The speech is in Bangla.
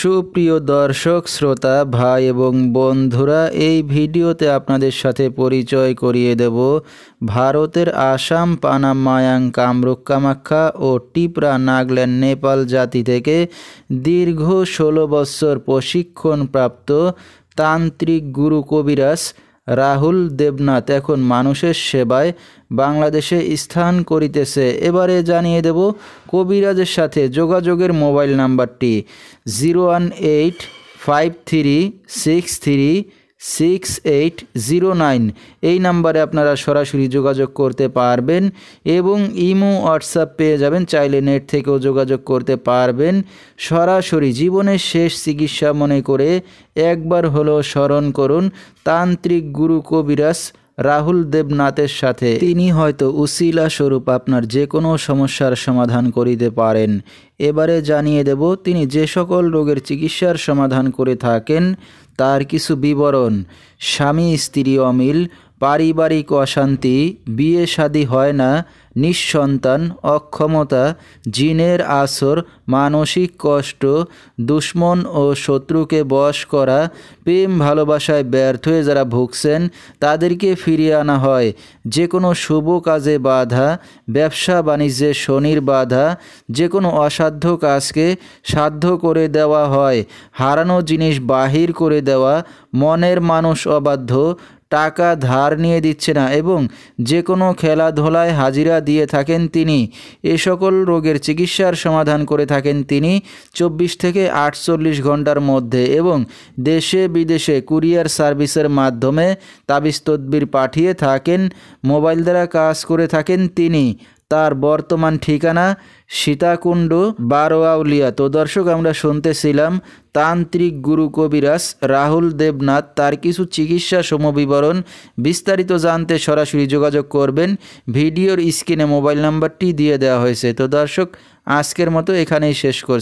সুপ্রিয় দর্শক শ্রোতা ভাই এবং বন্ধুরা, এই ভিডিওতে আপনাদের সাথে পরিচয় করিয়ে দেব ভারতের আসাম, পানাম, মায়াং, কামরূপ, কামাখ্যা ও টিপরা, নাগাল্যান্ড, নেপাল জাতি থেকে দীর্ঘ 16 বছর প্রশিক্ষণপ্রাপ্ত তান্ত্রিক গুরু কবিরাজ রাহুল দেবনাথ এখন মানুষের সেবায় বাংলাদেশে স্থান করিতেছে। এবারে জানিয়ে দেব কবিরাজের সাথে যোগাযোগের মোবাইল নাম্বারটি 01853636809। এই নাম্বারে আপনারা সরাসরি যোগাযোগ করতে পারবেন এবং ইমো, হোয়াটসঅ্যাপ পেয়ে যাবেন। চাইলে নেট থেকেও যোগাযোগ করতে পারবেন। সরাসরি জীবনের শেষ চিকিৎসা মনে করে একবার হলো স্মরণ করুন তান্ত্রিক গুরু কবিরাজ রাহুল দেবনাথের সাথে। তিনি হয়তো উসিলা স্বরূপ আপনার যে কোনো সমস্যার সমাধান করিতে পারেন। এবারে জানিয়ে দেব তিনি যে সকল রোগের চিকিৎসার সমাধান করে থাকেন তার কিছু বিবরণ। স্বামী স্ত্রী অমিল, পারিবারিক অশান্তি, বিয়ে শাদী হয় না, নিঃসন্তান, অক্ষমতা, জিনের আসর, মানসিক কষ্ট, দুশ্মন ও শত্রুকে বশ করা, প্রেম ভালোবাসায় ব্যর্থ হয়ে যারা ভুগছেন তাদেরকে ফিরিয়ে আনা হয়। যে কোনো শুভ কাজে বাধা, ব্যবসা বাণিজ্যে শনির বাধা, যে কোনো অসাধ্য কাজকে সাধ্য করে দেওয়া হয়। হারানো জিনিস বাহির করে দেওয়া, মনের মানুষ অবাধ্য, টাকা ধার নিয়ে দিচ্ছে না এবং যে কোনো খেলাধুলায় হাজিরা দিয়ে থাকেন তিনি। এ সকল রোগের চিকিৎসার সমাধান করে থাকেন তিনি 24 থেকে 48 ঘন্টার মধ্যে এবং দেশে বিদেশে কুরিয়ার সার্ভিসের মাধ্যমে তাবিজ তদবির পাঠিয়ে থাকেন। মোবাইল দ্বারা কাজ করে থাকেন তিনি। তার বর্তমান ঠিকানা সীতাকুণ্ড, বারোয়াউলিয়া। তো দর্শক, আমরা শুনতেছিলাম তান্ত্রিক গুরু কবিরাজ রাহুল দেবনাথ, তার কিছু চিকিৎসা সমবিবরণ। বিস্তারিত জানতে সরাসরি যোগাযোগ করবেন। ভিডিওর স্ক্রিনে মোবাইল নাম্বারটি দিয়ে দেওয়া হয়েছে। তো দর্শক, আজকের মতো এখানেই শেষ করছি।